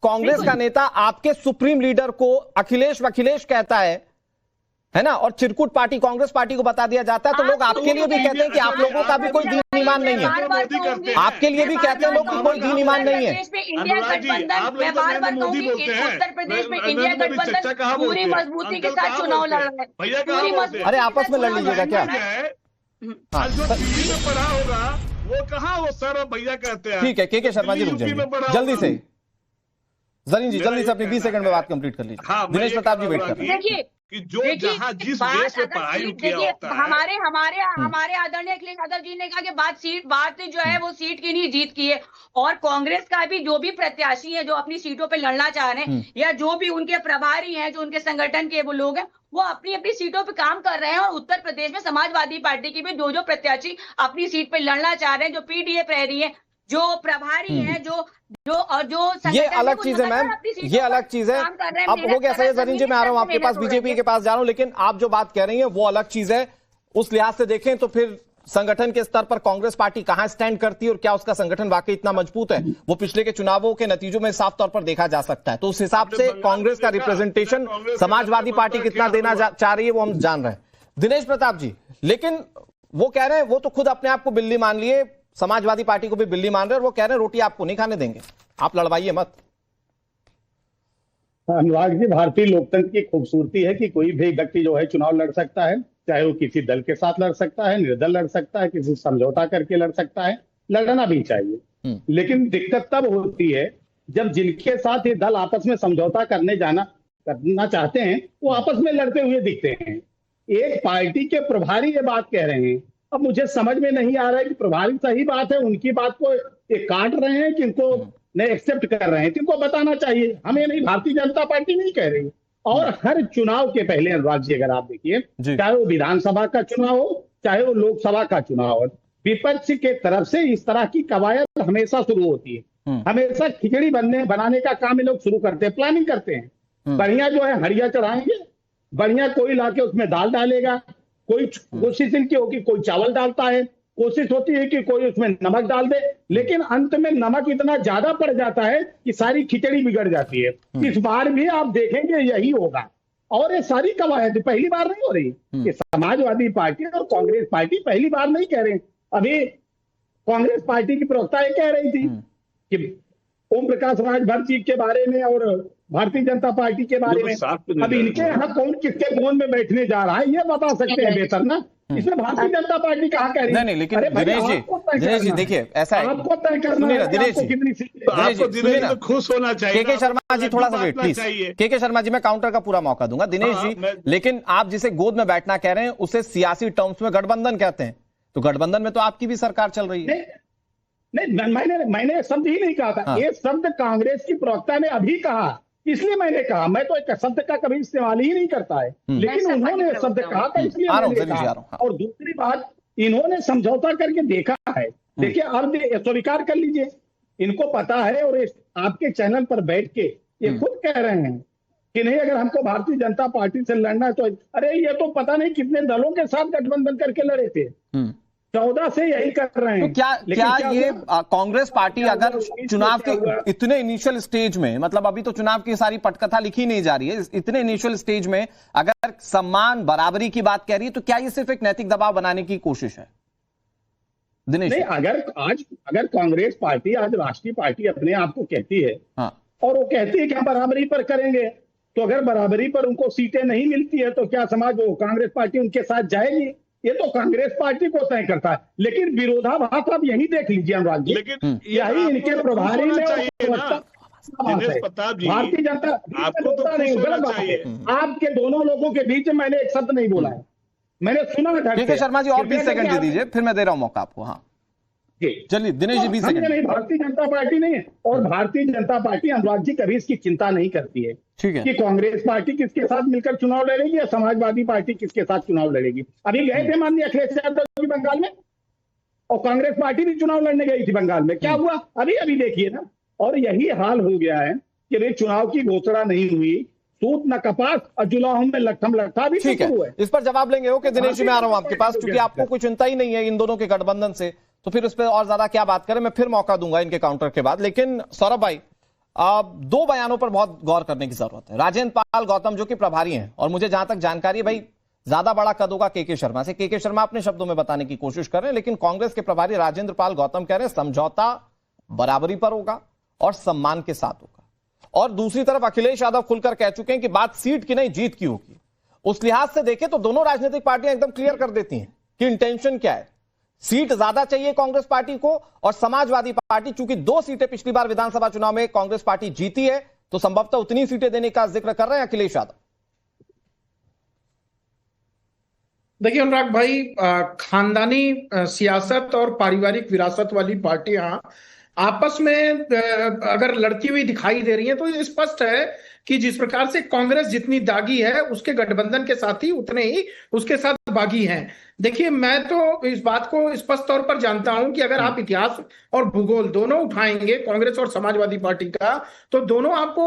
कांग्रेस का नेता आपके सुप्रीम लीडर को अखिलेश कहता है ना, और चिरकुट पार्टी कांग्रेस पार्टी को बता दिया जाता है, तो लोग आपके लिए भी कहते हैं कि आप लोगों का भी कोई दीन ईमान नहीं है। आपके लिए भी कहते हैं लोग कि कोई दीन ईमान नहीं है। इंडिया गठबंधन, मैं बार बार कहूंगी, उत्तर प्रदेश में इंडिया गठबंधन पूरी मजबूती के साथ चुनाव लड़ रहे हैं, पूरी मजबूती। अरे आपस में लड़ लीजिएगा क्या? पढ़ा होगा वो कहाँ वो सर भैया कहते हैं। ठीक है, के शर्मा जी रुक जाइए जल्दी से। जरीन जी जल्दी से अपनी 20 सेकंड में बात कंप्लीट कर लीजिए। दिनेश प्रताप जी वेट कर रहे हैं। देखिए कि जो जहां जिस देश में पढ़ाई किया होता है, हमारे आदरणीय अखिलेश यादव जी ने कहा कि बात जो है वो सीट की नहीं जीत की है, और कांग्रेस का भी जो भी प्रत्याशी है जो अपनी सीटों पे लड़ना चाह रहे हैं, या जो भी उनके प्रभारी हैं, जो उनके संगठन के वो लोग हैं, वो अपनी अपनी सीटों पे काम कर रहे हैं। और उत्तर प्रदेश में समाजवादी पार्टी की भी जो प्रत्याशी अपनी सीट पे लड़ना चाह रहे हैं, जो पीडीए प्रहरी है, जो प्रभारी है, जो ये अलग चीज है मैम, ये अलग चीज है। अब हो गया सही जरीन जी, मैं आ रहा हूं आपके पास, बीजेपी के पास जा रहा हूं, लेकिन आप जो बात कह रही हैं वो अलग चीज है। उस लिहाज से देखें तो फिर संगठन के स्तर पर कांग्रेस पार्टी कहां स्टैंड करती है और क्या उसका संगठन वाकई इतना मजबूत है, वो पिछले के चुनावों के नतीजों में साफ तौर पर देखा जा सकता है। तो उस हिसाब से कांग्रेस का रिप्रेजेंटेशन समाजवादी पार्टी कितना देना चाह रही है वो हम जान रहे हैं। दिनेश प्रताप जी, लेकिन वो कह रहे हैं, वो तो खुद अपने आप को बिल्ली मान लिए, समाजवादी पार्टी को भी बिल्ली मान रहे हैं, और वो कह रहे हैं रोटी आपको नहीं खाने देंगे, आप लड़वाइए मत। अनुराग जी, भारतीय लोकतंत्र की खूबसूरती है कि कोई भी व्यक्ति जो है चुनाव लड़ सकता है, चाहे वो किसी दल के साथ लड़ सकता है, निर्दल लड़ सकता है, किसी समझौता करके लड़ सकता है, लड़ना भी चाहिए। लेकिन दिक्कत तब होती है जब जिनके साथ ये दल आपस में समझौता करना चाहते हैं वो आपस में लड़ते हुए दिखते हैं। एक पार्टी के प्रभारी ये बात कह रहे हैं, अब मुझे समझ में नहीं आ रहा है कि प्रभारी सही बात है, उनकी बात को ये काट रहे हैं कि इनको नहीं एक्सेप्ट कर रहे हैं, तो इनको बताना चाहिए, हमें नहीं, भारतीय जनता पार्टी नहीं कह रही। और हर चुनाव के पहले अनुराग जी अगर आप देखिए, चाहे वो विधानसभा का चुनाव हो, चाहे वो लोकसभा का चुनाव हो, विपक्ष के तरफ से इस तरह की कवायद हमेशा शुरू होती है। हमेशा खिचड़ी बनाने का काम ये लोग शुरू करते हैं, प्लानिंग करते हैं। बढ़िया जो है हड़िया चढ़ाएंगे, बढ़िया कोई लाके उसमें दाल डालेगा, कोई कोशिश इनकी होगी कोई चावल डालता है, कोशिश होती है कि कोई उसमें नमक डाल दे, लेकिन अंत में नमक इतना ज्यादा पड़ जाता है कि सारी खिचड़ी बिगड़ जाती है। इस बार भी आप देखेंगे यही होगा, और ये सारी कवायद पहली बार नहीं हो रही। ये समाजवादी पार्टी और कांग्रेस पार्टी पहली बार नहीं कह रहे। अभी कांग्रेस पार्टी की प्रवक्ता ये कह रही थी कि ओम प्रकाश राजभर जी के बारे में और भारतीय जनता पार्टी के बारे में, अब इनके यहाँ कौन किसके फोन में बैठने जा रहा है ये बता सकते हैं बेहतर ना। इसमें भारतीय जनता पार्टी कहाँ कह रही है? नहीं, लेकिन दिनेश जी देखिए, ऐसा है, आपको तय करना है दिनेश जी, दिनेश जी खुश होना चाहिए। के शर्मा जी थोड़ा सा वेट प्लीज, के शर्मा जी मैं काउंटर का पूरा मौका दूंगा। दिनेश जी, लेकिन आप जिसे गोद में बैठना कह रहे हैं उसे सियासी टर्म्स में गठबंधन कहते हैं, तो गठबंधन में तो आपकी भी सरकार चल रही है। नहीं, मैंने शब्द ही नहीं कहा था, ये शब्द कांग्रेस की प्रवक्ता ने अभी कहा, इसलिए मैंने कहा। मैं तो एक शब्द का कभी इस्तेमाल ही नहीं करता है, लेकिन उन्होंने शब्द कहा था इसलिए मैंने कहा। और दूसरी बात, इन्होंने समझौता करके देखा है। देखिए, अब स्वीकार कर लीजिए, इनको पता है, और आपके चैनल पर बैठ के ये खुद कह रहे हैं कि नहीं, अगर हमको भारतीय जनता पार्टी से लड़ना है तो अरे ये तो पता नहीं कितने दलों के साथ गठबंधन करके लड़े थे, 14 से यही कर रहे हैं। तो क्या ये कांग्रेस पार्टी अगर चुनाव के इतने इनिशियल स्टेज में, मतलब अभी तो चुनाव की सारी पटकथा लिखी नहीं जा रही है, इतने इनिशियल स्टेज में अगर सम्मान बराबरी की बात कह रही है, तो क्या ये सिर्फ एक नैतिक दबाव बनाने की कोशिश है? दिनेश नहीं, अगर कांग्रेस पार्टी आज राष्ट्रीय पार्टी अपने आप को कहती है, और वो कहती है कि हम बराबरी पर करेंगे, तो अगर बराबरी पर उनको सीटें नहीं मिलती है तो क्या समाज वो कांग्रेस पार्टी उनके साथ जाएगी? ये तो कांग्रेस पार्टी को तय करता है। लेकिन विरोधाभास आप यही देख लीजिए अनुराग जी, यही इनके प्रभारी में भारतीय जनता नहीं, गलत बात है। आपके दोनों लोगों के बीच मैंने एक शब्द नहीं बोला है, मैंने सुना। ठीक है शर्मा जी, और 20 सेकंड दे दीजिए, फिर मैं दे रहा हूं मौका आपको। हाँ चलिए दिनेश जी, 20 सेकंड। नहीं, भारतीय जनता पार्टी नहीं है, और भारतीय जनता पार्टी अनुराग जी कभी इसकी चिंता नहीं करती है कि कांग्रेस पार्टी किसके साथ मिलकर चुनाव लड़ेगी या समाजवादी पार्टी किसके साथ चुनाव लड़ेगी। अभी गए थे माननीय अखिलेश यादव जी बंगाल में, और कांग्रेस पार्टी भी चुनाव लड़ने गई थी बंगाल में, क्या हुआ अभी देखिए ना। और यही हाल हो गया है कि वे चुनाव की घोषणा नहीं हुई, सूत न कपास और जुलाहों में लट्ठम लट्ठा भी शुरू है। इस पर जवाब लेंगे। ओके दिनेश जी, मैं आ रहा हूं आपके पास, क्योंकि आपको कोई चिंता ही नहीं है इन दोनों के गठबंधन से, तो फिर उस पर और ज्यादा क्या बात करें, मैं फिर मौका दूंगा इनके काउंटर के बाद। लेकिन सौरभ भाई, दो बयानों पर बहुत गौर करने की जरूरत है। राजेंद्र पाल गौतम जो कि प्रभारी हैं, और मुझे जहां तक जानकारी है भाई ज्यादा बड़ा कद होगा के शर्मा से। के शर्मा अपने शब्दों में बताने की कोशिश कर रहे हैं, लेकिन कांग्रेस के प्रभारी राजेंद्र पाल गौतम कह रहे हैं समझौता बराबरी पर होगा और सम्मान के साथ होगा। और दूसरी तरफ अखिलेश यादव खुलकर कह चुके हैं कि बात सीट की नहीं जीत की होगी। उस लिहाज से देखें तो दोनों राजनीतिक पार्टियां एकदम क्लियर कर देती हैं कि इंटेंशन क्या है। सीट ज्यादा चाहिए कांग्रेस पार्टी को, और समाजवादी पार्टी चूंकि 2 सीटें पिछली बार विधानसभा चुनाव में कांग्रेस पार्टी जीती है, तो संभवतः उतनी सीटें देने का जिक्र कर रहे हैं अखिलेश यादव। देखिए अनुराग भाई, खानदानी सियासत और पारिवारिक विरासत वाली पार्टियां आपस में अगर लड़ती हुई दिखाई दे रही हैं तो ये स्पष्ट है कि जिस प्रकार से कांग्रेस जितनी दागी है उसके गठबंधन के साथी उतने ही उसके साथ बागी हैं। देखिए, मैं तो इस बात को स्पष्ट तौर पर जानता हूं कि अगर आप इतिहास और भूगोल दोनों उठाएंगे कांग्रेस और समाजवादी पार्टी का, तो दोनों आपको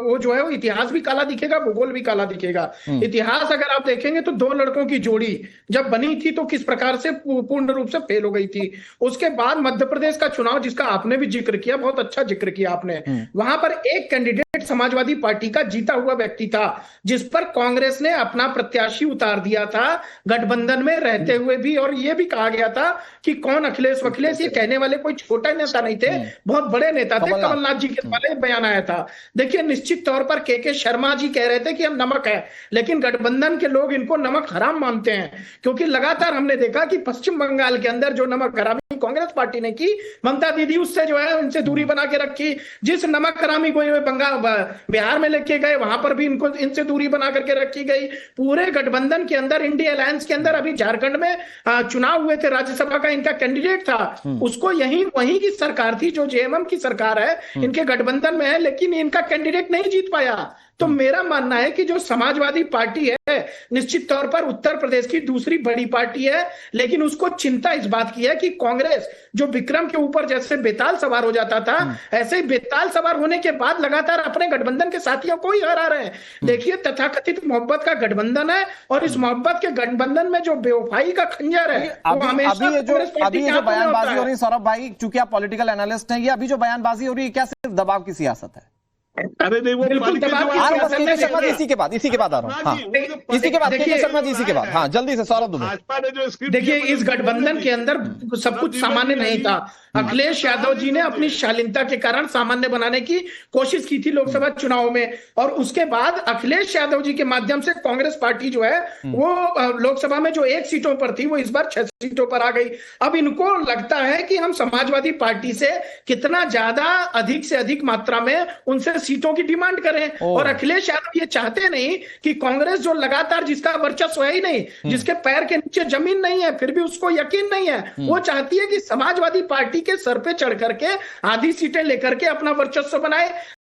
वो जो है वो इतिहास भी काला दिखेगा, भूगोल भी काला दिखेगा। इतिहास अगर आप देखेंगे तो 2 लड़कों की जोड़ी जब बनी थी तो किस प्रकार से पूर्ण रूप से फेल हो गई थी। उसके बाद मध्य प्रदेश का चुनाव जिसका आपने भी जिक्र किया, बहुत अच्छा जिक्र किया आपने, वहां पर एक कैंडिडेट समाजवादी पार्टी का जीता हुआ व्यक्ति था जिस पर कांग्रेस ने अपना प्रत्याशी उतार दिया था गठबंधन में रहते हुए भी, और यह भी कहा गया था कि कौन अखिलेश वखिलेश, ये कहने वाले कोई छोटा नेता नहीं थे, बहुत बड़े नेता थे। कमलनाथ जी के द्वारा बयान आया था। देखिए, निश्चित तौर पर के शर्मा जी कह रहे थे कि हम नमक है, लेकिन गठबंधन के लोग इनको नमक हराम मानते हैं, क्योंकि लगातार हमने देखा कि पश्चिम बंगाल के अंदर जो नमक हरामी कांग्रेस पार्टी ने की, ममता दीदी उससे जो है उनसे दूरी बना के रखी। जिस नमक हरामी को बिहार में लेके गए वहां पर भी इनको इनसे दूरी बना करके रखी गई। पूरे गठबंधन के अंदर, इंडिया अलायंस के अंदर, अभी झारखंड में चुनाव हुए थे, राज्यसभा का इनका कैंडिडेट था, उसको वहीं की सरकार थी जो जेएमएम की सरकार है, इनके गठबंधन में है, लेकिन इनका कैंडिडेट नहीं जीत पाया। तो मेरा मानना है कि जो समाजवादी पार्टी है निश्चित तौर पर उत्तर प्रदेश की दूसरी बड़ी पार्टी है, लेकिन उसको चिंता इस बात की है कि कांग्रेस जो विक्रम के ऊपर जैसे बेताल सवार हो जाता था, ऐसे ही बेताल सवार होने के बाद लगातार अपने गठबंधन के साथियों को ही हरा रहे हैं। देखिए, तथाकथित मोहब्बत का गठबंधन है, और इस मोहब्बत के गठबंधन में जो बेवफाई का खंजर है अभी ये जो बयानबाजी हो रही है सौरभ भाई, चूंकि आप पॉलिटिकल एनालिस्ट हैं, ये अभी जो बयानबाजी हो रही है क्या सिर्फ दबाव की सियासत है? अरे नहीं, वो इसी के बाद आ रहा हूँ। हाँ, इसी के बाद शर्मा जी, इसी के बाद। हाँ, जल्दी से सौरभ दुबे। भाजपा ने जो स्क्रिप्ट, देखिए, इस गठबंधन के अंदर सब कुछ सामान्य नहीं था। अखिलेश यादव जी ने अपनी शालीनता के कारण सामान्य बनाने की कोशिश की थी लोकसभा चुनाव में, और उसके बाद अखिलेश यादव जी के माध्यम से कांग्रेस पार्टी जो है वो लोकसभा में जो 1 सीटों पर थी वो इस बार 6 सीटों पर आ गई। अब इनको लगता है कि हम समाजवादी पार्टी से कितना ज्यादा अधिक से अधिक मात्रा में उनसे सीटों की डिमांड करें, और अखिलेश यादव ये चाहते नहीं कि कांग्रेस जो लगातार, जिसका वर्चस्व है ही नहीं, जिसके पैर के नीचे जमीन नहीं है, फिर भी उसको यकीन नहीं है, वो चाहती है कि समाजवादी पार्टी के सर पे चढ़ करके आधी सीटें लेकर के अपना वर्चस्व बनाए।